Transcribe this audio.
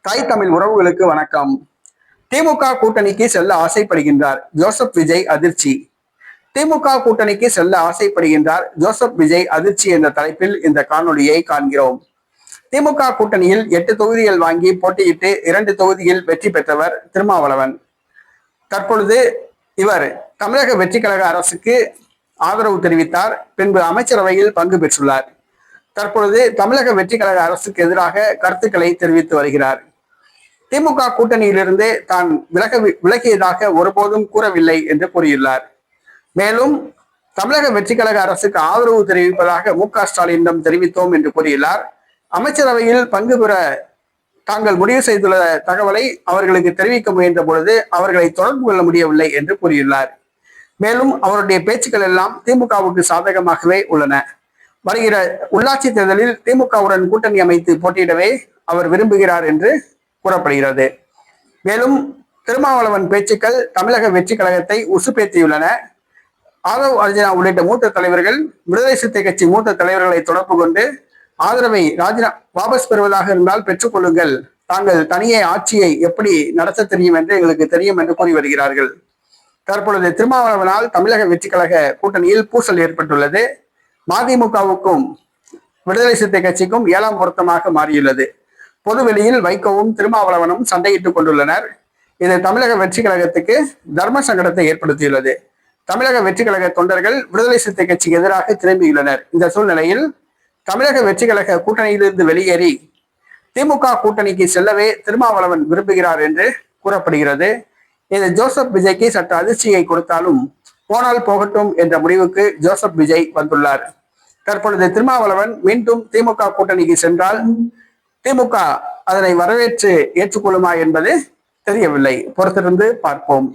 தாய் தமிழ் உறவுகளுக்கு வணக்கம். திமுக கூட்டணிக்கு செல்ல ஆசைப்படுகின்றார் ஜோசப் விஜய் அதிர்ச்சி. திமுக கூட்டணிக்கு செல்ல ஆசைப்படுகின்றார் ஜோசப் விஜய் அதிர்ச்சி என்ற தலைப்பில் இந்த காணொலியை காண்கிறோம். திமுக கூட்டணியில் 8 தொகுதிகள் வாங்கி போட்டியிட்டு 2 தொகுதியில் வெற்றி பெற்றவர் திருமாவளவன். தற்பொழுது இவர் தமிழக வெற்றி கழக அரசுக்கு ஆதரவு தெரிவித்தார். பின்பு அமைச்சரவையில் பங்கு பெற்றுள்ளார். தற்பொழுது தமிழக வெற்றி கழக அரசுக்கு எதிராக கருத்துக்களை தெரிவித்து வருகிறார். திமுக கூட்டணியிலிருந்து தான் விலகியதாக ஒருபோதும் கூறவில்லை என்று கூறியுள்ளார். மேலும் தமிழக வெற்றி கழக அரசுக்கு ஆதரவு தெரிவிப்பதாக மு.க.ஸ்டாலினிடம் தெரிவித்தோம் என்று கூறியுள்ளார். அமைச்சரவையில் பங்கு பெற தாங்கள் முடிவு செய்துள்ள தகவலை அவர்களுக்கு தெரிவிக்க முயன்ற பொழுது அவர்களை தொடர்பு கொள்ள முடியவில்லை என்று கூறியுள்ளார். மேலும் அவருடைய பேச்சுக்கள் எல்லாம் திமுகவுக்கு சாதகமாகவே உள்ளன. வருகிற உள்ளாட்சி தேர்தலில் திமுகவுடன் கூட்டணி அமைத்து போட்டியிடவே அவர் விரும்புகிறார் என்று கூறப்படுகிறது. மேலும் திருமாவளவன் பேச்சுக்கள் தமிழக வெற்றி கழகத்தை உசுப்பேற்றியுள்ளன. ஆதவ் அர்ஜுனா உள்ளிட்ட மூத்த தலைவர்கள், விடுதலை சிறுத்தை கட்சி மூத்த தலைவர்களை தொடர்பு கொண்டு ஆதரவை வாபஸ் பெறுவதாக இருந்தால் பெற்றுக்கொள்ளுங்கள், தாங்கள் தனியே ஆட்சியை எப்படி நடத்த தெரியும் என்று எங்களுக்கு தெரியும் என்று கூறி வருகிறார்கள். தற்பொழுது திருமாவளவனால் தமிழக வெற்றி கழக கூட்டணியில் பூசல் ஏற்பட்டுள்ளது. மதிமுகவுக்கும் விடுதலை சிறுத்தை கட்சிக்கும் 7ஆம் பொருத்தமாக மாறியுள்ளது. பொதுவெளியில் வைகோவும் திருமாவளவனும் சண்டையிட்டுக் கொண்டுள்ளனர். இது தமிழக வெற்றி கழகத்துக்கு தர்ம சங்கடத்தை ஏற்படுத்தியுள்ளது. தமிழக வெற்றி கழக தொண்டர்கள் விடுதலை சிறுத்தை கட்சிக்கு எதிராக திரும்பியுள்ளனர். இந்த சூழ்நிலையில் தமிழக வெற்றி கழக கூட்டணியிலிருந்து வெளியேறி திமுக கூட்டணிக்கு செல்லவே திருமாவளவன் விரும்புகிறார் என்று கூறப்படுகிறது. இது ஜோசப் விஜய்க்கு சற்று அதிர்ச்சியை கொடுத்தாலும் போனால் போகட்டும் என்ற முடிவுக்கு ஜோசப் விஜய் வந்துள்ளார். தற்பொழுது திருமாவளவன் மீண்டும் திமுக கூட்டணிக்கு சென்றால் திமுக அதனை வரவேற்று ஏற்றுக்கொள்ளுமா என்பது தெரியவில்லை. பொறுத்திருந்து பார்ப்போம்.